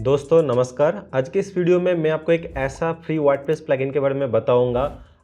दोस्तों नमस्कार। आज के इस वीडियो में मैं आपको एक ऐसा फ्री वर्डप्रेस प्लगइन के बारे में बताऊंगा।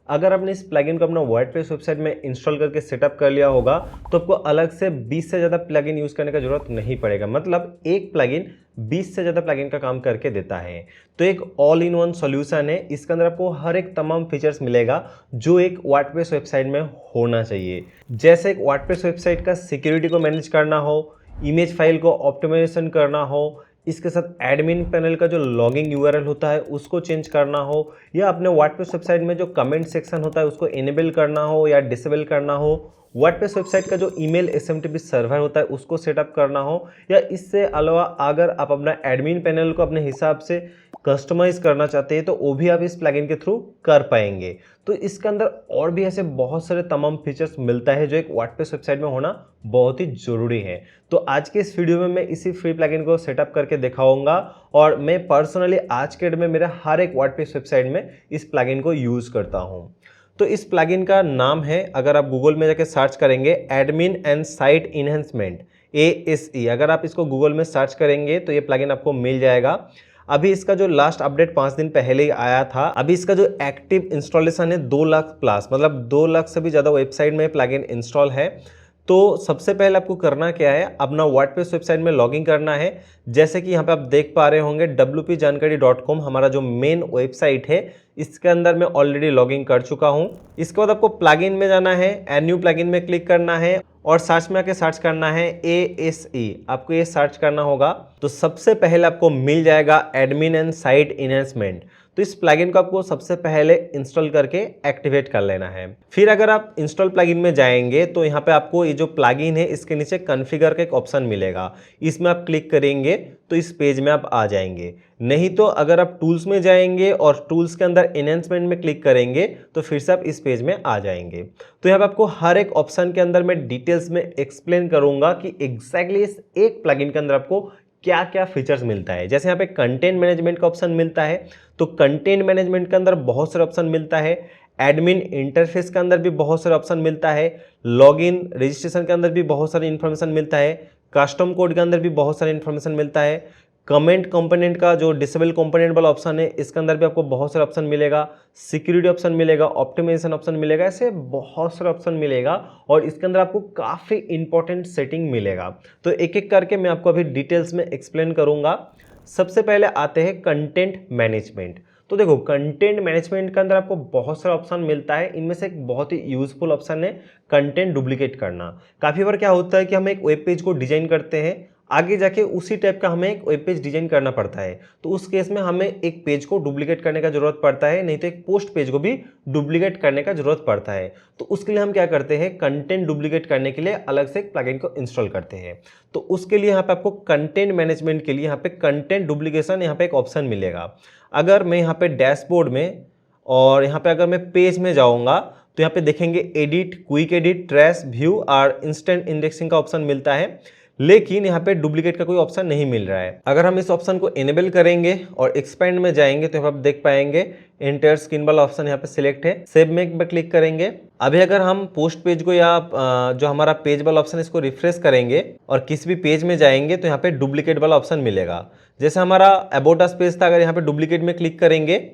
अगर आपने इस प्लगइन को अपना वर्डप्रेस वेबसाइट में इंस्टॉल करके सेटअप कर लिया होगा तो आपको अलग से 20 से ज़्यादा प्लगइन यूज़ करने का ज़रूरत नहीं पड़ेगा। मतलब एक प्लगइन 20 से ज़्यादा प्लगइन का काम करके देता है। तो एक ऑल इन वन सॉल्यूशन है। इसके अंदर आपको हर एक तमाम फीचर्स मिलेगा जो एक वर्डप्रेस वेबसाइट में होना चाहिए। जैसे एक वर्डप्रेस वेबसाइट का सिक्योरिटी को मैनेज करना हो, इमेज फाइल को ऑप्टिमाइजेशन करना हो, इसके साथ एडमिन पैनल का जो लॉगिंग यूआरएल होता है उसको चेंज करना हो, या अपने वर्डप्रेस वेबसाइट में जो कमेंट सेक्शन होता है उसको इनेबल करना हो या डिसेबल करना हो, वर्डप्रेस वेबसाइट का जो ईमेल एसएमटीपी सर्वर होता है उसको सेटअप करना हो, या इससे अलावा अगर आप अपना एडमिन पैनल को अपने हिसाब से कस्टमाइज करना चाहते हैं तो वो भी आप इस प्लगइन के थ्रू कर पाएंगे। तो इसके अंदर और भी ऐसे बहुत सारे तमाम फीचर्स मिलता है जो एक वर्डप्रेस वेबसाइट में होना बहुत ही ज़रूरी है। तो आज के इस वीडियो में मैं इसी फ्री प्लगइन को सेटअप करके दिखाऊंगा और मैं पर्सनली आज के डेट में मेरा हर एक वर्डप्रेस वेबसाइट में इस प्लगइन को यूज़ करता हूँ। तो इस प्लगइन का नाम है, अगर आप गूगल में जाके सर्च करेंगे, admin and site enhancement ASE। अगर आप इसको गूगल में सर्च करेंगे तो ये प्लगइन आपको मिल जाएगा। अभी इसका जो लास्ट अपडेट 5 दिन पहले ही आया था। अभी इसका जो एक्टिव इंस्टॉलेशन है 2 लाख प्लस, मतलब 2 लाख से भी ज़्यादा वेबसाइट में प्लगइन इंस्टॉल है। तो सबसे पहले आपको करना क्या है, अपना वर्डप्रेस वेबसाइट में लॉगिन करना है। जैसे कि यहाँ पे आप देख पा रहे होंगे wp-jankari.com हमारा जो मेन वेबसाइट है, इसके अंदर मैं ऑलरेडी लॉगिन कर चुका हूँ। इसके बाद आपको प्लगइन में जाना है, एड न्यू प्लगइन में क्लिक करना है और सर्च में आके सर्च करना है ASE। आपको ये सर्च करना होगा तो सबसे पहले आपको मिल जाएगा एडमिन एंड साइट इन्हेंसमेंट। तो इस प्लगइन को आपको सबसे पहले इंस्टॉल करके एक्टिवेट कर लेना है। फिर अगर आप इंस्टॉल प्लगइन में जाएंगे तो यहाँ पे आपको ये जो प्लगइन है इसके नीचे कॉन्फ़िगर का एक ऑप्शन मिलेगा। इसमें आप क्लिक करेंगे तो इस पेज में आप आ जाएंगे। नहीं तो अगर आप टूल्स में जाएंगे और टूल्स के अंदर एनहेंसमेंट में क्लिक करेंगे तो फिर से आप इस पेज में आ जाएंगे। तो यहाँ पे आपको हर एक ऑप्शन के अंदर मैं डिटेल्स में एक्सप्लेन करूंगा कि एग्जैक्टली इस एक प्लगइन के अंदर आपको क्या क्या फीचर्स मिलता है। जैसे यहाँ पे कंटेंट मैनेजमेंट का ऑप्शन मिलता है, तो कंटेंट मैनेजमेंट के अंदर बहुत सारे ऑप्शन मिलता है। एडमिन इंटरफेस के अंदर भी बहुत सारे ऑप्शन मिलता है। लॉगिन रजिस्ट्रेशन के अंदर भी बहुत सारी इंफॉर्मेशन मिलता है। कस्टम कोड के अंदर भी बहुत सारी इंफॉर्मेशन मिलता है। कमेंट कंपोनेंट का जो डिसेबल कंपोनेंट वाला ऑप्शन है इसके अंदर भी आपको बहुत सारे ऑप्शन मिलेगा। सिक्योरिटी ऑप्शन मिलेगा, ऑप्टिमाइजेशन ऑप्शन मिलेगा, ऐसे बहुत सारे ऑप्शन मिलेगा और इसके अंदर आपको काफ़ी इंपॉर्टेंट सेटिंग मिलेगा। तो एक एक करके मैं आपको अभी डिटेल्स में एक्सप्लेन करूंगा। सबसे पहले आते हैं कंटेंट मैनेजमेंट। तो देखो, कंटेंट मैनेजमेंट के अंदर आपको बहुत सारा ऑप्शन मिलता है। इनमें से एक बहुत ही यूजफुल ऑप्शन है कंटेंट डुप्लीकेट करना। काफ़ी बार क्या होता है कि हम एक वेब पेज को डिजाइन करते हैं, आगे जाके उसी टाइप का हमें एक वेब पेज डिजाइन करना पड़ता है, तो उस केस में हमें एक पेज को डुप्लीकेट करने का जरूरत पड़ता है, नहीं तो एक पोस्ट पेज को भी डुप्लीकेट करने का जरूरत पड़ता है। तो उसके लिए हम क्या करते हैं, कंटेंट डुप्लीकेट करने के लिए अलग से एक प्लगइन को इंस्टॉल करते हैं। तो उसके लिए यहाँ पे आपको कंटेंट मैनेजमेंट के लिए यहाँ पे कंटेंट डुप्लीकेशन यहाँ पे एक ऑप्शन मिलेगा। अगर मैं यहाँ पे डैशबोर्ड में और यहाँ पे अगर मैं पेज में जाऊँगा तो यहाँ पे देखेंगे edit, quick edit, trace, view और इंस्टेंट इंडेक्सिंग का ऑप्शन मिलता है, लेकिन यहाँ पे डुप्लीकेट का कोई ऑप्शन नहीं मिल रहा है। अगर हम इस ऑप्शन को इनेबल करेंगे और एक्सपेंड में जाएंगे तो आप देख पाएंगे एंटायर स्क्रीन वाला ऑप्शन यहाँ पे सिलेक्ट है। सेव में क्लिक करेंगे। अभी अगर हम पोस्ट पेज को या जो हमारा पेज वाला ऑप्शन है इसको रिफ्रेश करेंगे और किसी भी पेज में जाएंगे तो यहाँ पे डुप्लीकेट वाला ऑप्शन मिलेगा। जैसे हमारा अबाउट अस पेज था, अगर यहाँ पे डुप्लीकेट में क्लिक करेंगे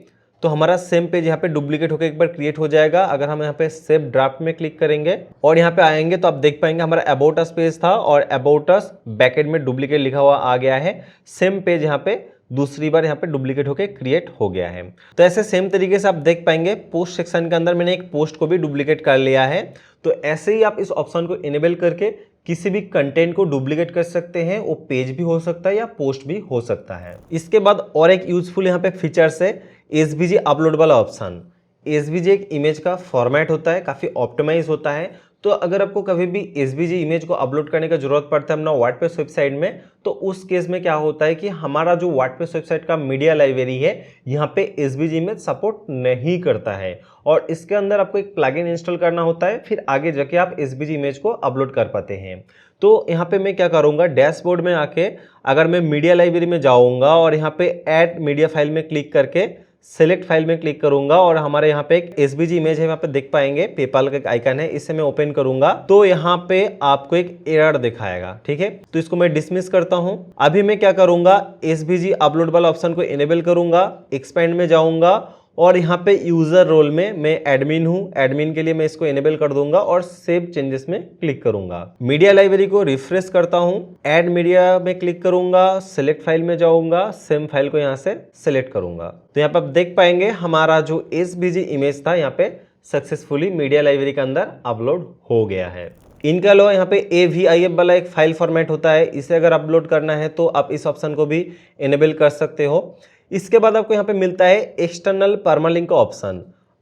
तो हमारा सेम पेज यहाँ पे डुप्लीकेट होकर एक बार क्रिएट हो जाएगा। अगर हम यहाँ पे सेव ड्राफ्ट में क्लिक करेंगे और यहाँ पे आएंगे तो आप देख पाएंगे हमारा अबाउट अस पेज था और अबाउट अस बैकएंड में डुप्लीकेट लिखा हुआ आ गया है। सेम पेज यहाँ पे दूसरी बार यहाँ पे डुप्लीकेट होकर क्रिएट हो गया है। तो ऐसे सेम तरीके से आप देख पाएंगे पोस्ट सेक्शन के अंदर मैंने एक पोस्ट को भी डुप्लीकेट कर लिया है। तो ऐसे ही आप इस ऑप्शन को इनेबल करके किसी भी कंटेंट को डुप्लीकेट कर सकते हैं। वो पेज भी हो सकता है या पोस्ट भी हो सकता है। इसके बाद और एक यूजफुल यहाँ पे फीचर्स है SVG अपलोड वाला ऑप्शन। SVG एक इमेज का फॉर्मेट होता है, काफ़ी ऑप्टिमाइज होता है। तो अगर आपको कभी भी SVG इमेज को अपलोड करने का जरूरत पड़ता है अपना वर्डप्रेस वेबसाइट में, तो उस केस में क्या होता है कि हमारा जो वर्डप्रेस वेबसाइट का मीडिया लाइब्रेरी है यहाँ पे SVG इमेज सपोर्ट नहीं करता है और इसके अंदर आपको एक प्लगइन इंस्टॉल करना होता है, फिर आगे जाके आप SVG इमेज को अपलोड कर पाते हैं। तो यहाँ पे मैं क्या करूँगा, डैशबोर्ड में आके अगर मैं मीडिया लाइब्रेरी में जाऊँगा और यहाँ पे ऐड मीडिया फाइल में क्लिक करके सेलेक्ट फाइल में क्लिक करूंगा और हमारे यहाँ पे एक एसवीजी इमेज है, यहाँ पे देख पाएंगे पेपाल का एक आइकन है, इसे मैं ओपन करूंगा तो यहाँ पे आपको एक एरर दिखाएगा। ठीक है, तो इसको मैं डिसमिस करता हूं। अभी मैं क्या करूंगा, एसवीजी अपलोड वाला ऑप्शन को इनेबल करूंगा, एक्सपेंड में जाऊंगा और यहाँ पे यूजर रोल में मैं एडमिन हूँ, एडमिन के लिए मैं इसको इनेबल कर दूंगा और सेव चेंजेस में क्लिक करूंगा। मीडिया लाइब्रेरी को रिफ्रेश करता हूँ, ऐड मीडिया में क्लिक करूंगा, सेलेक्ट फाइल में जाऊंगा, सेम फाइल को यहाँ से सेलेक्ट करूंगा। तो यहाँ पे आप देख पाएंगे हमारा जो एसवीजी इमेज था यहाँ पे सक्सेसफुली मीडिया लाइब्रेरी के अंदर अपलोड हो गया है। इनके अलावा यहाँ पे AVIF वाला एक फाइल फॉर्मेट होता है, इसे अगर अपलोड करना है तो आप इस ऑप्शन को भी इनेबल कर सकते हो। इसके बाद आपको यहाँ पे मिलता है एक्सटर्नल परमालिंक का ऑप्शन।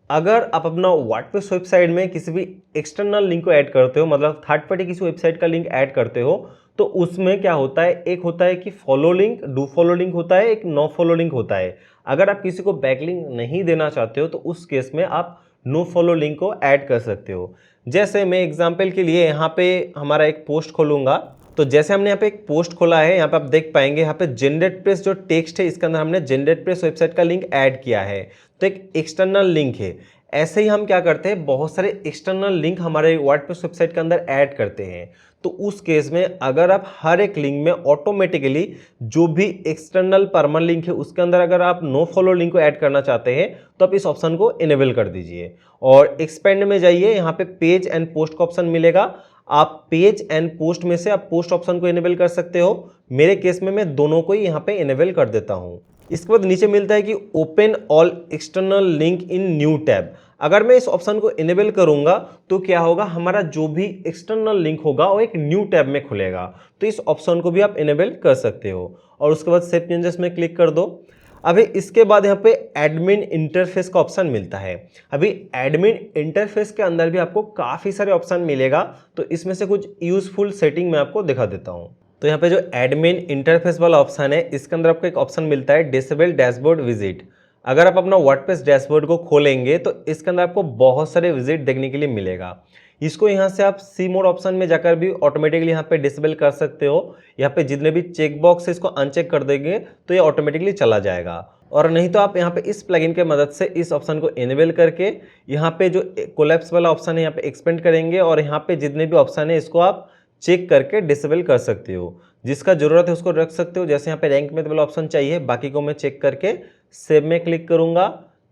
अगर आप अपना वर्डप्रेस वेबसाइट में किसी भी एक्सटर्नल लिंक को ऐड करते हो, मतलब थर्ड पार्टी किसी वेबसाइट का लिंक ऐड करते हो, तो उसमें क्या होता है, एक होता है कि follow link, do follow link होता है, एक नो फॉलो लिंक होता है। अगर आप किसी को बैकलिंक नहीं देना चाहते हो तो उस केस में आप नो फॉलो लिंक को ऐड कर सकते हो। जैसे मैं एग्जाम्पल के लिए यहाँ पे हमारा एक पोस्ट खोलूंगा, तो जैसे हमने यहाँ पे एक पोस्ट खोला है, यहाँ पे आप देख पाएंगे यहाँ पे जेनरेटप्रेस जो टेक्स्ट है इसके अंदर हमने जेनरेटप्रेस वेबसाइट का लिंक ऐड किया है, तो एक एक्सटर्नल लिंक है। ऐसे ही हम क्या करते हैं, बहुत सारे एक्सटर्नल लिंक हमारे वर्डप्रेस वेबसाइट के अंदर ऐड करते हैं। तो उस केस में अगर आप हर एक लिंक में ऑटोमेटिकली जो भी एक्सटर्नल परमानेंट लिंक है उसके अंदर अगर आप नो फॉलो लिंक को ऐड करना चाहते हैं तो आप इस ऑप्शन को इनेबल कर दीजिए और एक्सपेंड में जाइए, यहाँ पे पेज एंड पोस्ट का ऑप्शन मिलेगा। आप पेज एंड पोस्ट में से आप पोस्ट ऑप्शन को इनेबल कर सकते हो। मेरे केस में मैं दोनों को ही यहाँ पे इनेबल कर देता हूँ। इसके बाद नीचे मिलता है कि open all external link in new tab. अगर मैं इस ऑप्शन को इनेबल करूंगा तो क्या होगा, हमारा जो भी एक्सटर्नल लिंक होगा वो एक न्यू टैब में खुलेगा। तो इस ऑप्शन को भी आप इनेबल कर सकते हो और उसके बाद सेव चेंजेस में क्लिक कर दो। अभी इसके बाद यहाँ पे एडमिन इंटरफेस का ऑप्शन मिलता है। अभी एडमिन इंटरफेस के अंदर भी आपको काफ़ी सारे ऑप्शन मिलेगा, तो इसमें से कुछ यूजफुल सेटिंग मैं आपको दिखा देता हूँ। तो यहाँ पे जो एडमिन इंटरफेस वाला ऑप्शन है इसके अंदर आपको एक ऑप्शन मिलता है डिसेबल डैशबोर्ड विजिट। अगर आप अपना वर्डप्रेस डैशबोर्ड को खोलेंगे तो इसके अंदर आपको बहुत सारे विजिट देखने के लिए मिलेगा। इसको यहाँ से आप सी मोड ऑप्शन में जाकर भी ऑटोमेटिकली यहाँ पे डिसेबल कर सकते हो। यहाँ पे जितने भी चेक बॉक्स है इसको अनचेक कर देंगे तो ये ऑटोमेटिकली चला जाएगा, और नहीं तो आप यहाँ पे इस प्लगइन के मदद से इस ऑप्शन को इनेबल करके यहाँ पे जो कोलैप्स वाला ऑप्शन है यहाँ पे एक्सपेंड करेंगे और यहाँ पे जितने भी ऑप्शन है इसको आप चेक करके डिसेबल कर सकते हो। जिसका जरूरत है उसको रख सकते हो। जैसे यहाँ पे रैंक में वाला ऑप्शन चाहिए, बाकी को मैं चेक करके सेव में क्लिक करूंगा,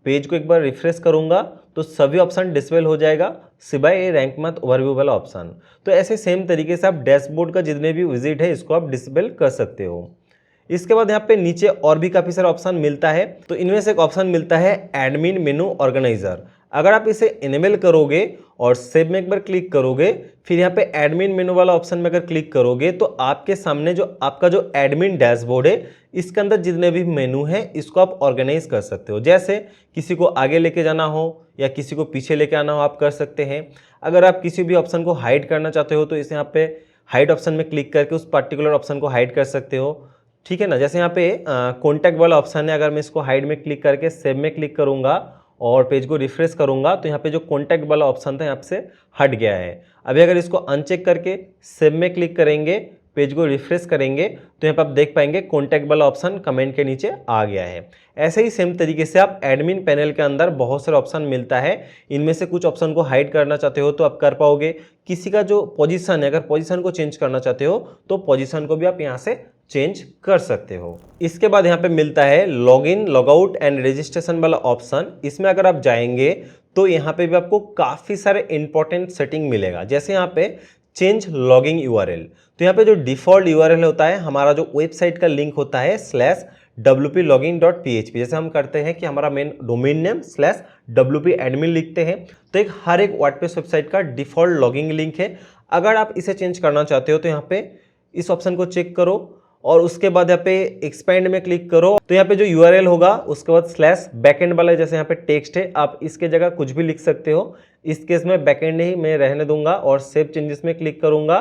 पेज को एक बार रिफ्रेश करूंगा तो सभी ऑप्शन डिसेबल हो जाएगा सिवाय ये रैंक मत ओवरव्यू वाला ऑप्शन। तो ऐसे सेम तरीके से आप डैशबोर्ड का जितने भी विजिट है इसको आप डिसेबल कर सकते हो। इसके बाद यहाँ पे नीचे और भी काफ़ी सारा ऑप्शन मिलता है, तो इनमें से एक ऑप्शन मिलता है एडमिन मेनू ऑर्गेनाइजर। अगर आप इसे इनेबल करोगे और सेव में एक बार क्लिक करोगे, फिर यहाँ पे एडमिन मेनू वाला ऑप्शन में अगर क्लिक करोगे तो आपके सामने जो आपका जो एडमिन डैशबोर्ड है इसके अंदर जितने भी मेनू हैं इसको आप ऑर्गेनाइज कर सकते हो। जैसे किसी को आगे लेके जाना हो या किसी को पीछे लेके आना हो आप कर सकते हैं। अगर आप किसी भी ऑप्शन को हाइड करना चाहते हो तो इसे यहाँ पे हाइड ऑप्शन में क्लिक करके उस पर्टिकुलर ऑप्शन को हाइड कर सकते हो। ठीक है ना, जैसे यहाँ पे कॉन्टैक्ट वाला ऑप्शन है, अगर मैं इसको हाइड में क्लिक करके सेव में क्लिक करूँगा और पेज को रिफ्रेश करूंगा तो यहाँ पे जो कॉन्टैक्ट वाला ऑप्शन था यहाँ से हट गया है। अभी अगर इसको अनचेक करके सेव में क्लिक करेंगे, पेज को रिफ्रेश करेंगे तो यहाँ पे आप देख पाएंगे कॉन्टैक्ट वाला ऑप्शन कमेंट के नीचे आ गया है। ऐसे ही सेम तरीके से आप एडमिन पैनल के अंदर बहुत सारे ऑप्शन मिलता है, इनमें से कुछ ऑप्शन को हाइड करना चाहते हो तो आप कर पाओगे। किसी का जो पोजीशन है, अगर पोजीशन को चेंज करना चाहते हो तो पोजीशन को भी आप यहाँ से चेंज कर सकते हो। इसके बाद यहाँ पे मिलता है लॉगिन, लॉगआउट एंड रजिस्ट्रेशन वाला ऑप्शन। इसमें अगर आप जाएंगे तो यहाँ पे भी आपको काफ़ी सारे इंपॉर्टेंट सेटिंग मिलेगा। जैसे यहाँ पे चेंज लॉगिंग यूआरएल, तो यहाँ पे जो डिफ़ॉल्ट यूआरएल होता है, हमारा जो वेबसाइट का लिंक होता है /wplogin.php, जैसे हम करते हैं कि हमारा मेन डोमेन नेम /wp-admin लिखते हैं, तो एक हर एक वर्डप्रेस वेबसाइट का डिफ़ॉल्ट लॉगिंग लिंक है। अगर आप इसे चेंज करना चाहते हो तो यहाँ पे इस ऑप्शन को चेक करो और उसके बाद यहाँ पे एक्सपेंड में क्लिक करो तो यहाँ पे जो यूआरएल होगा उसके बाद /बैकएंड वाला, जैसे यहाँ पे टेक्स्ट है आप इसके जगह कुछ भी लिख सकते हो। इस केस में बैकएंड ही मैं रहने दूंगा और सेव चेंजेस में क्लिक करूंगा।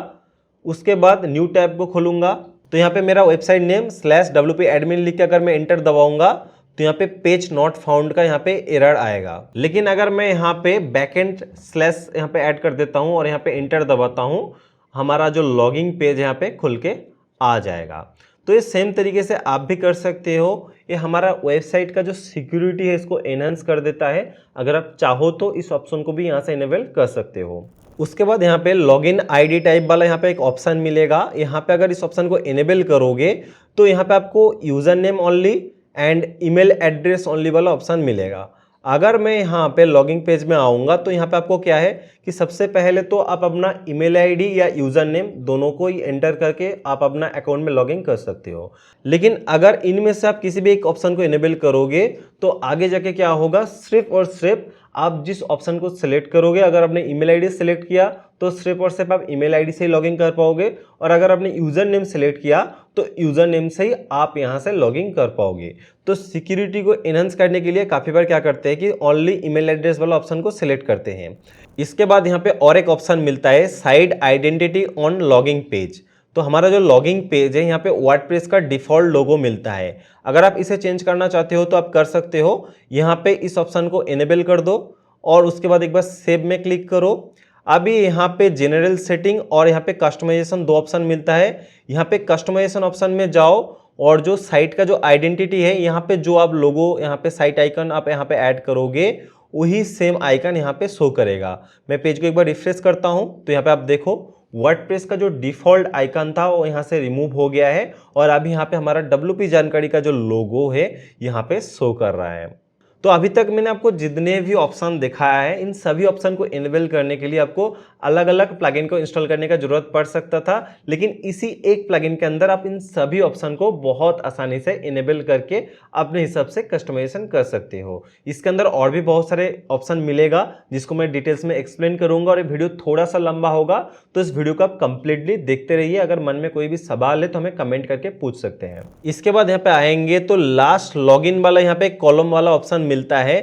उसके बाद न्यू टैब को खोलूंगा तो यहाँ पे मेरा वेबसाइट नेम /wp-admin लिख के अगर मैं एंटर दबाऊंगा तो यहाँ पे पेज नॉट फाउंड का यहाँ पे एरर आएगा। लेकिन अगर मैं यहाँ पे बैकएंड / यहाँ पे ऐड कर देता हूँ और यहाँ पे एंटर दबाता हूँ, हमारा जो लॉगिंग पेज यहाँ पे खुल के आ जाएगा। तो ये सेम तरीके से आप भी कर सकते हो। ये हमारा वेबसाइट का जो सिक्योरिटी है इसको एनहांस कर देता है। अगर आप चाहो तो इस ऑप्शन को भी यहाँ से इनेबल कर सकते हो। उसके बाद यहाँ पे लॉगिन आईडी टाइप वाला यहाँ पे एक ऑप्शन मिलेगा। यहाँ पे अगर इस ऑप्शन को इनेबल करोगे तो यहाँ पे आपको user name only and email address only वाला ऑप्शन मिलेगा। अगर मैं यहाँ पे लॉगिंग पेज में आऊँगा तो यहाँ पे आपको क्या है कि सबसे पहले तो आप अपना ईमेल आईडी या यूज़र नेम दोनों को ही एंटर करके आप अपना अकाउंट में लॉगिन कर सकते हो। लेकिन अगर इनमें से आप किसी भी एक ऑप्शन को इनेबल करोगे तो आगे जाके क्या होगा, सिर्फ और सिर्फ आप जिस ऑप्शन को सिलेक्ट करोगे, अगर आपने ईमेल आईडी सेलेक्ट किया तो सिर्फ और सिर्फ आप ईमेल आईडी से ही लॉगिन कर पाओगे, और अगर आपने यूज़र नेम सेलेक्ट किया तो यूज़र नेम से ही आप यहाँ से लॉगिन कर पाओगे। तो सिक्योरिटी को एनहांस करने के लिए काफ़ी बार क्या करते हैं कि ओनली ईमेल एड्रेस वाला ऑप्शन को सिलेक्ट करते हैं। इसके बाद यहाँ पे और एक ऑप्शन मिलता है side identity on logging page. तो हमारा जो लॉगिंग पेज है यहाँ पे वर्डप्रेस का डिफ़ॉल्ट लोगो मिलता है। अगर आप इसे चेंज करना चाहते हो तो आप कर सकते हो। यहाँ पे इस ऑप्शन को इनेबल कर दो और उसके बाद एक बार सेव में क्लिक करो। अभी यहाँ पे जनरल सेटिंग और यहाँ पे कस्टमाइजेशन दो ऑप्शन मिलता है। यहाँ पे कस्टमाइजेशन ऑप्शन में जाओ और जो साइट का जो आइडेंटिटी है यहाँ पे जो आप लोगो यहाँ पे साइट आइकन आप यहाँ पे ऐड करोगे वही सेम आइकन यहाँ पे शो करेगा। मैं पेज को एक बार रिफ्रेश करता हूँ तो यहाँ पे आप देखो वर्डप्रेस का जो डिफ़ॉल्ट आइकन था वो यहाँ से रिमूव हो गया है और अभी यहाँ पे हमारा WP जानकारी का जो लोगो है यहाँ पे शो कर रहा है। तो अभी तक मैंने आपको जितने भी ऑप्शन दिखाया है इन सभी ऑप्शन को इनेबल करने के लिए आपको अलग अलग प्लगइन को इंस्टॉल करने का जरूरत पड़ सकता था, लेकिन इसी एक प्लगइन के अंदर आप इन सभी ऑप्शन को बहुत आसानी से इनेबल करके अपने हिसाब से कस्टमाइजेशन कर सकते हो। इसके अंदर और भी बहुत सारे ऑप्शन मिलेगा जिसको मैं डिटेल्स में एक्सप्लेन करूंगा और ये वीडियो थोड़ा सा लंबा होगा तो इस वीडियो को आप कंप्लीटली देखते रहिए। अगर मन में कोई भी सवाल है तो हमें कमेंट करके पूछ सकते हैं। इसके बाद यहाँ पे आएंगे तो लास्ट लॉगिन वाला यहाँ पे कॉलम वाला ऑप्शन मिलता है।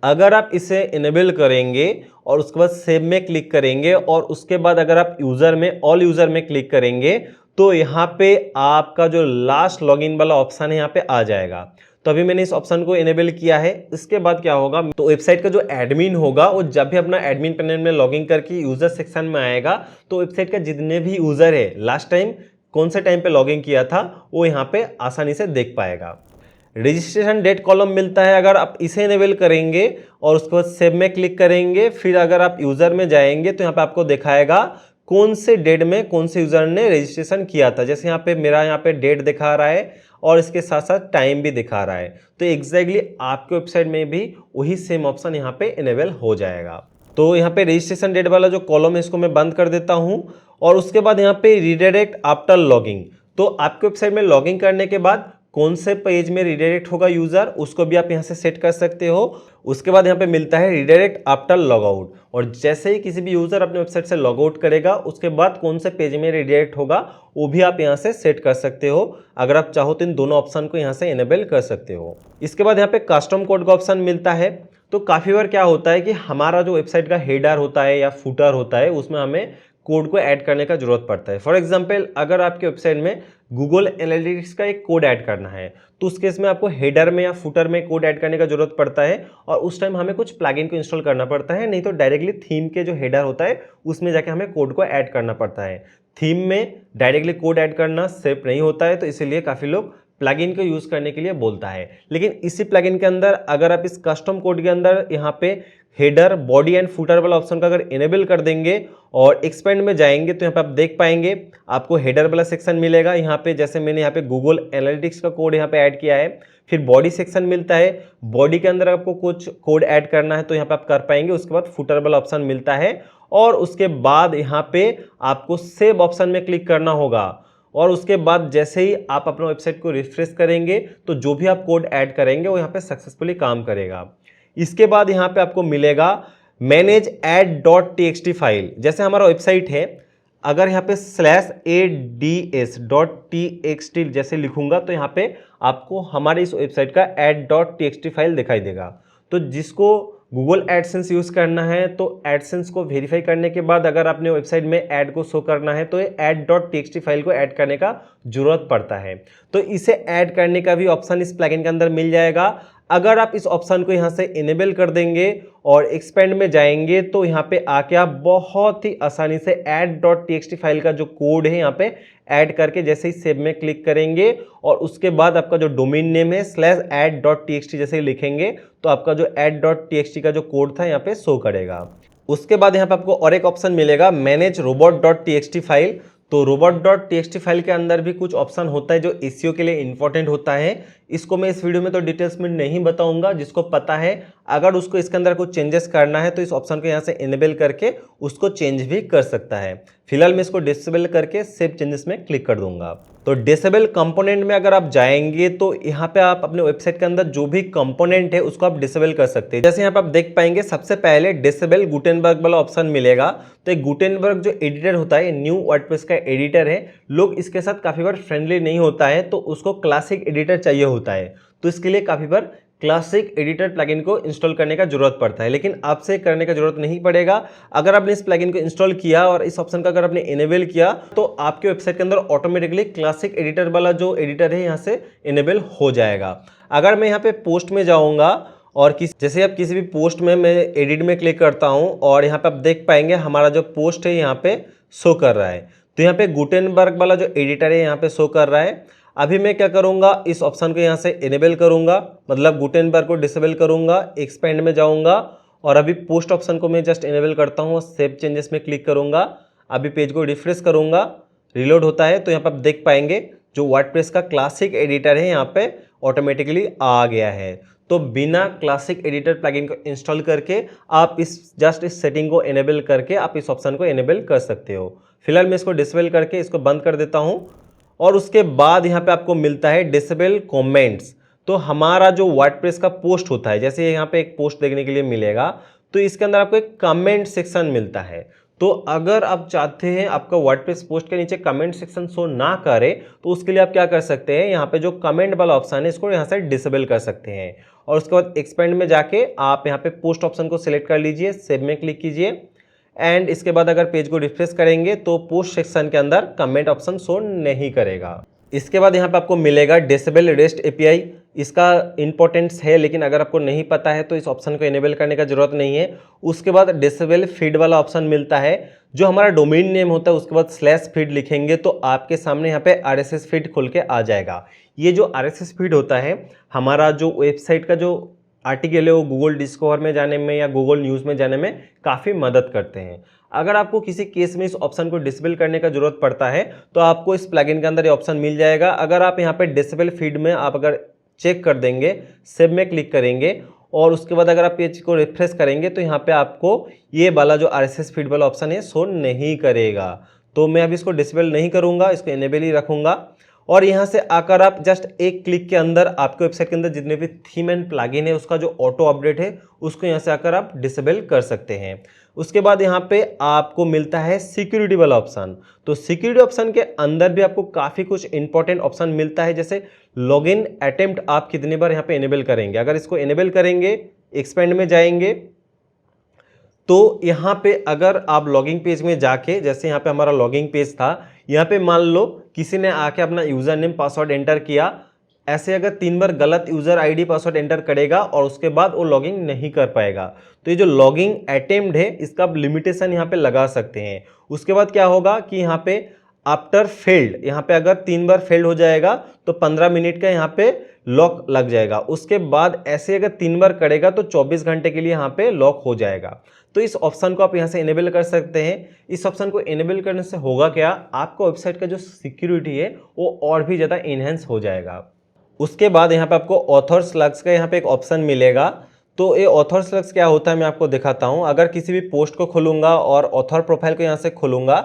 अगर आप इसे इनेबल करेंगे और उसके बाद सेव में क्लिक करेंगे और उसके बाद अगर आप यूजर में ऑल यूजर में क्लिक करेंगे तो यहाँ पे आपका जो लास्ट लॉगिन वाला ऑप्शन है यहाँ पे आ जाएगा। तो अभी मैंने इस ऑप्शन को इनेबल किया है। इसके बाद क्या होगा तो वेबसाइट का जो एडमिन होगा वो जब भी अपना एडमिन पैनल में लॉगिन करके यूजर सेक्शन में आएगा तो वेबसाइट का जितने भी यूजर है लास्ट टाइम कौन से टाइम पे लॉगिन किया था वो यहाँ पे आसानी से देख पाएगा। रजिस्ट्रेशन डेट कॉलम मिलता है। अगर आप इसे इनेबल करेंगे और उसके बाद सेव में क्लिक करेंगे फिर अगर आप यूज़र में जाएंगे तो यहाँ पे आपको दिखाएगा कौन से डेट में कौन से यूज़र ने रजिस्ट्रेशन किया था। जैसे यहाँ पे मेरा यहाँ पे डेट दिखा रहा है और इसके साथ साथ टाइम भी दिखा रहा है। तो एग्जैक्टली आपके वेबसाइट में भी वही सेम ऑप्शन यहाँ पे इनेबल हो जाएगा। तो यहाँ पे रजिस्ट्रेशन डेट वाला जो कॉलम है इसको मैं बंद कर देता हूँ और उसके बाद यहाँ पे रिडायरेक्ट आफ्टर लॉगिंग। तो आपके वेबसाइट में लॉगिन करने के बाद कौन से पेज में रिडायरेक्ट होगा यूजर उसको भी आप यहाँ से सेट कर सकते हो। उसके बाद यहाँ पे मिलता है रिडायरेक्ट आफ्टर लॉगआउट और जैसे ही किसी भी यूजर अपने वेबसाइट से लॉग आउट करेगा उसके बाद कौन से पेज में रिडायरेक्ट होगा वो भी आप यहाँ से सेट कर सकते हो। अगर आप चाहो तो इन दोनों ऑप्शन को यहाँ से इनेबल कर सकते हो। इसके बाद यहाँ पे कस्टम कोड का ऑप्शन मिलता है। तो काफ़ी बार क्या होता है कि हमारा जो वेबसाइट का हेडर होता है या फुटर होता है उसमें हमें कोड को ऐड करने का जरूरत पड़ता है। फॉर एग्जांपल अगर आपके वेबसाइट में गूगल एनालिटिक्स का एक कोड ऐड करना है तो उस केस में आपको हेडर में या फुटर में कोड ऐड करने का जरूरत पड़ता है और उस टाइम हमें कुछ प्लगइन को इंस्टॉल करना पड़ता है, नहीं तो डायरेक्टली थीम के जो हेडर होता है उसमें जाके हमें कोड को ऐड करना पड़ता है। थीम में डायरेक्टली कोड ऐड करना सेफ नहीं होता है तो इसीलिए काफ़ी लोग प्लगइन को यूज़ करने के लिए बोलता है। लेकिन इसी प्लगइन के अंदर अगर आप इस कस्टम कोड के अंदर यहाँ पे हेडर बॉडी एंड फुटर वाला ऑप्शन का अगर इनेबल कर देंगे और एक्सपेंड में जाएंगे तो यहाँ पे आप देख पाएंगे आपको हेडर वाला सेक्शन मिलेगा। यहाँ पे जैसे मैंने यहाँ पे गूगल एनालिटिक्स का कोड यहाँ पे ऐड किया है। फिर बॉडी सेक्शन मिलता है, बॉडी के अंदर आपको कुछ कोड ऐड करना है तो यहाँ पे आप कर पाएंगे। उसके बाद फुटर वाला ऑप्शन मिलता है और उसके बाद यहाँ पे आपको सेव ऑप्शन में क्लिक करना होगा और उसके बाद जैसे ही आप अपना वेबसाइट को रिफ्रेश करेंगे तो जो भी आप कोड ऐड करेंगे वो यहाँ पे सक्सेसफुली काम करेगा। इसके बाद यहाँ पे आपको मिलेगा मैनेज एड.txt फाइल। जैसे हमारा वेबसाइट है अगर यहाँ पे /ads.txt जैसे लिखूंगा तो यहाँ पे आपको हमारे इस वेबसाइट का एड.txt फाइल दिखाई देगा। तो जिसको गूगल एडसेंस यूज़ करना है तो एडसेंस को वेरीफाई करने के बाद अगर आपने वेबसाइट में ऐड को शो करना है तो ये एड.txt फाइल को ऐड करने का जरूरत पड़ता है। तो इसे ऐड करने का भी ऑप्शन इस प्लगइन के अंदर मिल जाएगा। अगर आप इस ऑप्शन को यहाँ से इनेबल कर देंगे और एक्सपेंड में जाएंगे तो यहाँ पे आके आप बहुत ही आसानी से add.txt फाइल का जो कोड है यहाँ पे ऐड करके जैसे ही सेव में क्लिक करेंगे और उसके बाद आपका जो डोमेन नेम है /add.txt जैसे ही लिखेंगे तो आपका जो add.txt का जो कोड था यहाँ पे शो करेगा। उसके बाद यहाँ पे आपको और एक ऑप्शन मिलेगा मैनेज robot.txt फाइल। तो robot.txt फाइल के अंदर भी कुछ ऑप्शन होता है जो एसईओ के लिए इंपॉर्टेंट होता है। इसको मैं इस वीडियो में तो डिटेल्स में नहीं बताऊंगा, जिसको पता है अगर उसको इसके अंदर कुछ चेंजेस करना है तो इस ऑप्शन को यहाँ से इनेबल करके उसको चेंज भी कर सकता है। फिलहाल मैं इसको डिसेबल करके सेव चेंजेस में क्लिक कर दूंगा। तो डिसेबल कंपोनेंट में अगर आप जाएंगे तो यहाँ पे आप अपने वेबसाइट के अंदर जो भी कंपोनेंट है उसको आप डिसेबल कर सकते हैं। जैसे यहाँ पे आप देख पाएंगे सबसे पहले डिसेबल गुटेनबर्ग वाला ऑप्शन मिलेगा। तो एक गुटेनबर्ग जो एडिटर होता है, न्यू वर्डप्रेस का एडिटर है, लोग इसके साथ काफ़ी बार फ्रेंडली नहीं होता है तो उसको क्लासिक एडिटर चाहिए होता है। तो इसके लिए काफ़ी बार क्लासिक एडिटर प्लगइन को इंस्टॉल करने का जरूरत पड़ता है, लेकिन आपसे करने का जरूरत नहीं पड़ेगा। अगर आपने इस प्लगइन को इंस्टॉल किया और इस ऑप्शन का अगर आपने इनेबल किया तो आपके वेबसाइट के अंदर ऑटोमेटिकली क्लासिक एडिटर वाला जो एडिटर है यहाँ से इनेबल हो जाएगा। अगर मैं यहाँ पे पोस्ट में जाऊँगा और जैसे आप किसी भी पोस्ट में मैं एडिट में क्लिक करता हूँ और यहाँ पे आप देख पाएंगे हमारा जो पोस्ट है यहाँ पे शो कर रहा है। तो यहाँ पे गुटेनबर्ग वाला जो एडिटर है यहाँ पे शो कर रहा है। अभी मैं क्या करूँगा, इस ऑप्शन को यहाँ से इनेबल करूँगा, मतलब गुटेनबर्ग को डिसेबल करूँगा, एक्सपेंड में जाऊँगा और अभी पोस्ट ऑप्शन को मैं जस्ट इनेबल करता हूँ, सेव चेंजेस में क्लिक करूँगा। अभी पेज को रिफ्रेश करूँगा, रिलोड होता है तो यहाँ पर आप देख पाएंगे जो वर्डप्रेस का क्लासिक एडिटर है यहाँ पे ऑटोमेटिकली आ गया है। तो बिना क्लासिक एडिटर प्लगइन को इंस्टॉल करके आप जस्ट इस सेटिंग को इनेबल करके आप इस ऑप्शन को इनेबल कर सकते हो। फिलहाल मैं इसको डिसेबल करके इसको बंद कर देता हूँ और उसके बाद यहाँ पे आपको मिलता है डिसेबल कमेंट्स। तो हमारा जो वर्डप्रेस का पोस्ट होता है, जैसे यहाँ पे एक पोस्ट देखने के लिए मिलेगा तो इसके अंदर आपको एक कमेंट सेक्शन मिलता है। तो अगर आप चाहते हैं आपका वर्डप्रेस पोस्ट के नीचे कमेंट सेक्शन शो ना करे तो उसके लिए आप क्या कर सकते हैं, यहाँ पे जो कमेंट वाला ऑप्शन है इसको यहाँ से डिसेबल कर सकते हैं और उसके बाद एक्सपेंड में जाके आप यहाँ पे पोस्ट ऑप्शन को सिलेक्ट कर लीजिए, सेव में क्लिक कीजिए एंड इसके बाद अगर पेज को रिफ्रेश करेंगे तो पोस्ट सेक्शन के अंदर कमेंट ऑप्शन शो नहीं करेगा। इसके बाद यहाँ पे आपको मिलेगा डिसेबल रेस्ट एपीआई। इसका इंपॉर्टेंस है, लेकिन अगर आपको नहीं पता है तो इस ऑप्शन को इनेबल करने का जरूरत नहीं है। उसके बाद डिसेबल फीड वाला ऑप्शन मिलता है, जो हमारा डोमेन नेम होता है उसके बाद /feed लिखेंगे तो आपके सामने यहाँ पे RSS फीड खुल के आ जाएगा। ये जो RSS फीड होता है हमारा जो वेबसाइट का जो आर्टिकल है वो गूगल डिस्कवर में जाने में या गूगल न्यूज़ में जाने में काफ़ी मदद करते हैं। अगर आपको किसी केस में इस ऑप्शन को डिसेबल करने का जरूरत पड़ता है तो आपको इस प्लगइन के अंदर ये ऑप्शन मिल जाएगा। अगर आप यहाँ पे डिसेबल फीड में आप अगर चेक कर देंगे, सेव में क्लिक करेंगे और उसके बाद अगर आप पेज को रिफ्रेश करेंगे तो यहाँ पे आपको ये वाला जो RSS फीड वाला ऑप्शन है शो नहीं करेगा। तो मैं अभी इसको डिसेबल नहीं करूँगा, इसको इनेबल ही रखूँगा और यहाँ से आकर आप जस्ट एक क्लिक के अंदर आपके वेबसाइट के अंदर जितने भी थीम एंड प्लगइन है उसका जो ऑटो अपडेट है उसको यहाँ से आकर आप डिसेबल कर सकते हैं। उसके बाद यहाँ पे आपको मिलता है सिक्योरिटी वाला ऑप्शन। तो सिक्योरिटी ऑप्शन के अंदर भी आपको काफ़ी कुछ इंपॉर्टेंट ऑप्शन मिलता है, जैसे लॉगिन अटेम्प्ट आप कितनी बार यहाँ पे इनेबल करेंगे। अगर इसको इनेबल करेंगे, एक्सपेंड में जाएंगे तो यहाँ पे अगर आप लॉगिंग पेज में जाके, जैसे यहाँ पे हमारा लॉगिंग पेज था, यहाँ पे मान लो किसी ने आके अपना यूज़र नेम पासवर्ड एंटर किया, ऐसे अगर 3 बार गलत यूज़र आईडी पासवर्ड एंटर करेगा और उसके बाद वो लॉगिंग नहीं कर पाएगा। तो ये जो लॉगिंग अटेम्प्ट है इसका आप लिमिटेशन यहाँ पे लगा सकते हैं। उसके बाद क्या होगा कि यहाँ पे आफ्टर फेल्ड, यहाँ पे अगर 3 बार फेल्ड हो जाएगा तो 15 मिनट का यहाँ पे लॉक लग जाएगा। उसके बाद ऐसे अगर 3 बार करेगा तो 24 घंटे के लिए यहाँ पे लॉक हो जाएगा। तो इस ऑप्शन को आप यहाँ से इनेबल कर सकते हैं। इस ऑप्शन को इनेबल करने से होगा क्या, आपको वेबसाइट का जो सिक्योरिटी है वो और भी ज़्यादा इन्हेंस हो जाएगा। उसके बाद यहाँ पे आपको ऑथर स्लग्स का यहाँ पे एक ऑप्शन मिलेगा। तो ये ऑथर स्लग्स क्या होता है मैं आपको दिखाता हूँ। अगर किसी भी पोस्ट को खोलूँगा और ऑथर प्रोफाइल को यहाँ से खोलूँगा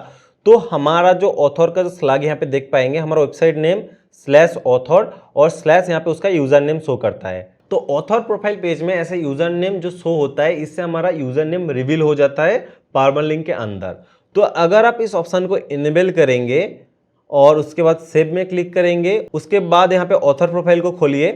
तो हमारा जो ऑथर का जो स्लग यहाँ पे देख पाएंगे, हमारा वेबसाइट नेम /author और / यहाँ पे उसका यूज़र नेम शो करता है। तो ऑथर प्रोफाइल पेज में ऐसे यूज़र नेम जो शो होता है, इससे हमारा यूज़र नेम रिवील हो जाता है परमालिंक के अंदर। तो अगर आप इस ऑप्शन को इनेबल करेंगे और उसके बाद सेव में क्लिक करेंगे, उसके बाद यहाँ पे ऑथर प्रोफाइल को खोलिए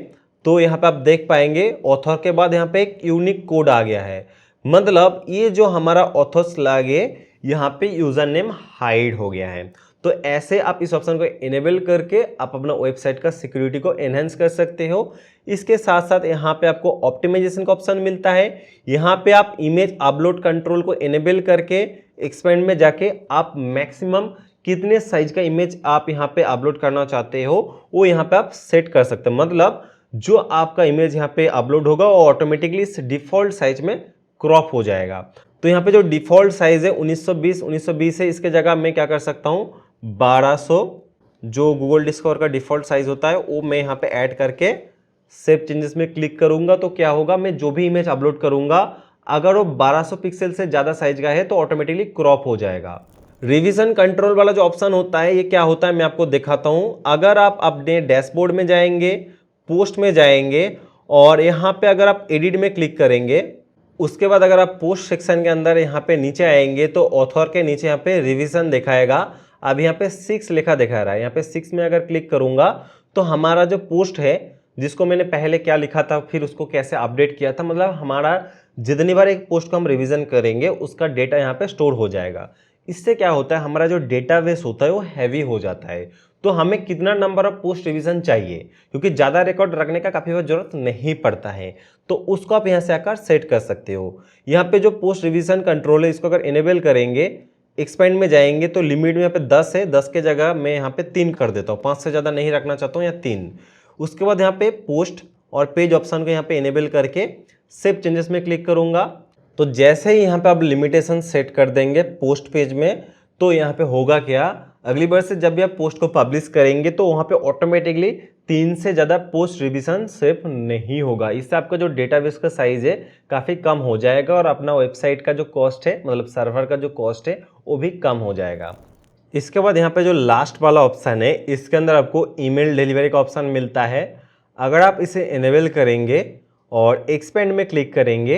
तो यहाँ पे आप देख पाएंगे ऑथर के बाद यहाँ पे एक यूनिक कोड आ गया है। मतलब ये जो हमारा ऑथर स्लग है यहाँ पे यूज़र नेम हाइड हो गया है। तो ऐसे आप इस ऑप्शन को इनेबल करके आप अपना वेबसाइट का सिक्योरिटी को एनहेंस कर सकते हो। इसके साथ साथ यहाँ पे आपको ऑप्टिमाइजेशन का ऑप्शन मिलता है। यहाँ पे आप इमेज अपलोड कंट्रोल को इनेबल करके एक्सपेंड में जाके आप मैक्सिमम कितने साइज का इमेज आप यहाँ पे अपलोड करना चाहते हो वो यहाँ पे आप सेट कर सकते हो। मतलब जो आपका इमेज यहाँ पे अपलोड होगा वो ऑटोमेटिकली इस डिफॉल्ट साइज में क्रॉप हो जाएगा। तो यहाँ पे जो डिफॉल्ट साइज है 1920 है, इसके जगह मैं क्या कर सकता हूँ 1200 जो गूगल डिस्कवर का डिफॉल्ट साइज होता है वो मैं यहाँ पे ऐड करके सेव चेंजेस में क्लिक करूंगा। तो क्या होगा, मैं जो भी इमेज अपलोड करूंगा अगर वो 1200 पिक्सल से ज़्यादा साइज का है तो ऑटोमेटिकली क्रॉप हो जाएगा। रिवीजन कंट्रोल वाला जो ऑप्शन होता है ये क्या होता है मैं आपको दिखाता हूँ। अगर आप अपने डैशबोर्ड में जाएंगे, पोस्ट में जाएंगे और यहाँ पे अगर आप एडिट में क्लिक करेंगे, उसके बाद अगर आप पोस्ट सेक्शन के अंदर यहाँ पे नीचे आएंगे तो ऑथर के नीचे यहाँ पे रिवीजन दिखाएगा। अब यहाँ पे 6 लिखा दिखा रहा है, यहाँ पे 6 में अगर क्लिक करूंगा तो हमारा जो पोस्ट है जिसको मैंने पहले क्या लिखा था फिर उसको कैसे अपडेट किया था, मतलब हमारा जितनी बार एक पोस्ट को हम रिवीजन करेंगे उसका डेटा यहाँ पे स्टोर हो जाएगा। इससे क्या होता है हमारा जो डेटाबेस होता है वो हैवी हो जाता है। तो हमें कितना नंबर ऑफ पोस्ट रिवीजन चाहिए, क्योंकि ज़्यादा रिकॉर्ड रखने का काफ़ी बार जरूरत नहीं पड़ता है, तो उसको आप यहाँ से आकर सेट कर सकते हो। यहाँ पे जो पोस्ट रिवीजन कंट्रोल है इसको अगर इनेबल करेंगे, एक्सपेंड में जाएंगे तो लिमिट में यहाँ पे 10 है, 10 के जगह मैं यहाँ पे 3 कर देता हूँ, 5 से ज़्यादा नहीं रखना चाहता हूँ या 3। उसके बाद यहाँ पे पोस्ट और पेज ऑप्शन को यहाँ पे इनेबल करके सेव चेंजेस में क्लिक करूँगा। तो जैसे ही यहाँ पे आप लिमिटेशन सेट कर देंगे पोस्ट पेज में, तो यहाँ पे होगा क्या, अगली बार से जब भी आप पोस्ट को पब्लिश करेंगे तो वहाँ पे ऑटोमेटिकली 3 से ज़्यादा पोस्ट रिवीजन सेव नहीं होगा। इससे आपका जो डेटाबेस का साइज है काफ़ी कम हो जाएगा और अपना वेबसाइट का जो कॉस्ट है, मतलब सर्वर का जो कॉस्ट है वो भी कम हो जाएगा। इसके बाद यहाँ पे जो लास्ट वाला ऑप्शन है इसके अंदर आपको ईमेल डिलीवरी का ऑप्शन मिलता है। अगर आप इसे इनेबल करेंगे और एक्सपेंड में क्लिक करेंगे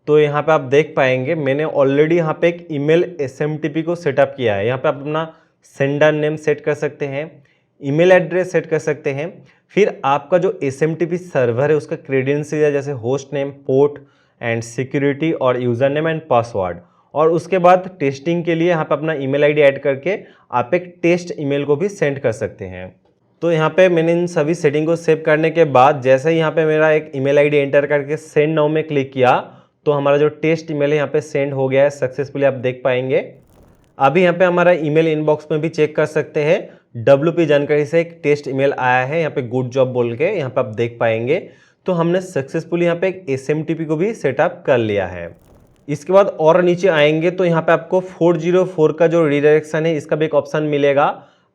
तो यहाँ पे आप देख पाएंगे मैंने ऑलरेडी यहाँ पे एक ईमेल SMTP को सेटअप किया है। यहाँ पे आप अपना सेंडर नेम सेट कर सकते हैं, ईमेल एड्रेस सेट कर सकते हैं, फिर आपका जो SMTP सर्वर है उसका क्रेडेंशियल है जैसे host name, port and security और यूज़र नेम एंड पासवर्ड, और उसके बाद टेस्टिंग के लिए यहाँ पे अपना ईमेल आईडी ऐड करके आप एक टेस्ट ईमेल को भी सेंड कर सकते हैं। तो यहाँ पे मैंने इन सभी सेटिंग को सेव करने के बाद जैसे ही यहाँ पे मेरा एक ईमेल आईडी एंटर करके सेंड नाउ में क्लिक किया तो हमारा जो टेस्ट ईमेल है यहाँ पे सेंड हो गया है सक्सेसफुली, आप देख पाएंगे। अभी यहाँ पे हमारा ईमेल इनबॉक्स में भी चेक कर सकते हैं, WP जानकारी से एक टेस्ट ईमेल आया है यहाँ पे गुड जॉब बोल के, यहाँ पे आप देख पाएंगे। तो हमने सक्सेसफुली यहाँ पे एक SMTP को भी सेटअप कर लिया है। इसके बाद और नीचे आएंगे तो यहाँ पे आपको 404 का जो रिडायरेक्शन है इसका भी एक ऑप्शन मिलेगा।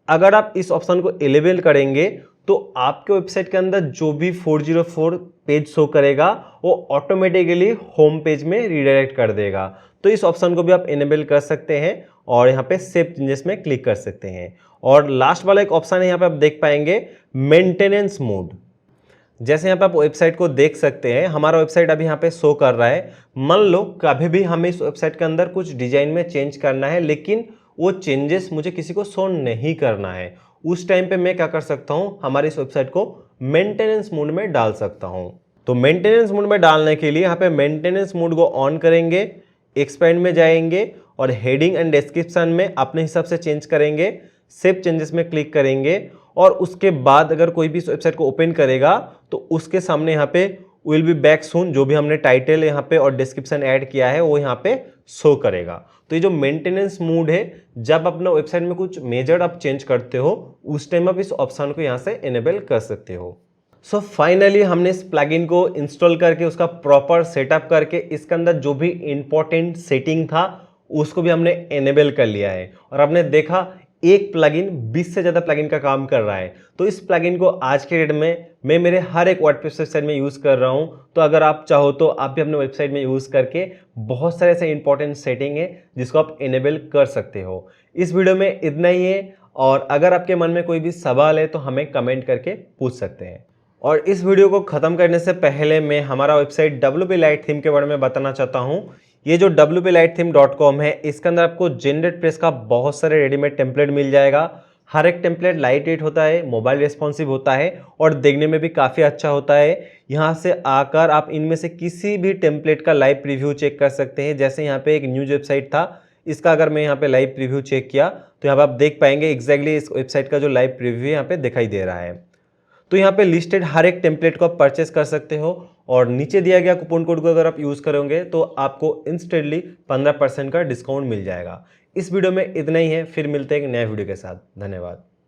अगर आप इस ऑप्शन को इनेबल करेंगे तो आपके वेबसाइट के अंदर जो भी 404 पेज शो करेगा वो ऑटोमेटिकली होम पेज में रिडायरेक्ट कर देगा। तो इस ऑप्शन को भी आप इनेबल कर सकते हैं और यहाँ पे सेव चेंजेस में क्लिक कर सकते हैं। और लास्ट वाला एक ऑप्शन है यहाँ पे आप देख पाएंगे मेंटेनेंस मोड। जैसे यहाँ पे आप वेबसाइट को देख सकते हैं, हमारा वेबसाइट अभी यहाँ पे शो कर रहा है। मान लो कभी भी हमें इस वेबसाइट के अंदर कुछ डिजाइन में चेंज करना है लेकिन वो चेंजेस मुझे किसी को शो नहीं करना है, उस टाइम पे मैं क्या कर सकता हूँ, हमारी इस वेबसाइट को मेंटेनेंस मोड में डाल सकता हूँ। तो मेंटेनेंस मोड में डालने के लिए यहाँ पे मेंटेनेंस मोड को ऑन करेंगे, एक्सपेंड में जाएंगे और हेडिंग एंड डिस्क्रिप्शन में अपने हिसाब से चेंज करेंगे, सेव चेंजेस में क्लिक करेंगे और उसके बाद अगर कोई भी इस वेबसाइट को ओपन करेगा तो उसके सामने यहाँ पे विल बी बैक सून जो भी हमने टाइटल यहाँ पे और डिस्क्रिप्शन ऐड किया है वो यहाँ पे शो करेगा। तो ये जो मेंटेनेंस मोड है, जब अपना वेबसाइट में कुछ मेजर आप चेंज करते हो उस टाइम आप इस ऑप्शन को यहाँ से इनेबल कर सकते हो। सो फाइनली हमने इस प्लगइन को इंस्टॉल करके उसका प्रॉपर सेटअप करके इसके अंदर जो भी इंपॉर्टेंट सेटिंग था उसको भी हमने इनेबल कर लिया है और आपने देखा एक प्लगइन 20 से ज़्यादा प्लगइन का काम कर रहा है। तो इस प्लगइन को आज के डेट में मैं मेरे हर एक वर्डप्रेस वेबसाइट में यूज़ कर रहा हूँ। तो अगर आप चाहो तो आप भी अपने वेबसाइट में यूज़ करके बहुत सारे ऐसे इंपॉर्टेंट सेटिंग है जिसको आप इनेबल कर सकते हो। इस वीडियो में इतना ही है और अगर आपके मन में कोई भी सवाल है तो हमें कमेंट करके पूछ सकते हैं। और इस वीडियो को ख़त्म करने से पहले मैं हमारा वेबसाइट WP Lite थीम के बारे में बताना चाहता हूँ। ये जो wplighttheme.com है इसके अंदर आपको जेनरेट का बहुत सारे रेडीमेड टेम्पलेट मिल जाएगा। हर एक टेम्पलेट लाइट वेट होता है, मोबाइल रिस्पॉन्सिव होता है और देखने में भी काफ़ी अच्छा होता है। यहाँ से आकर आप इनमें से किसी भी टेम्पलेट का लाइव प्रीव्यू चेक कर सकते हैं। जैसे यहाँ पे एक न्यूज वेबसाइट था, इसका अगर मैं यहाँ पे लाइव प्रीव्यू चेक किया तो यहाँ पे आप देख पाएंगे एग्जैक्टली इस वेबसाइट का जो लाइव प्रीव्यू यहाँ पे दिखाई दे रहा है। तो यहाँ पे लिस्टेड हर एक टेम्पलेट को आप परचेस कर सकते हो और नीचे दिया गया कूपन कोड को अगर आप यूज़ करोगे तो आपको इंस्टेंटली 15% का डिस्काउंट मिल जाएगा। इस वीडियो में इतना ही है, फिर मिलते हैं एक नए वीडियो के साथ। धन्यवाद।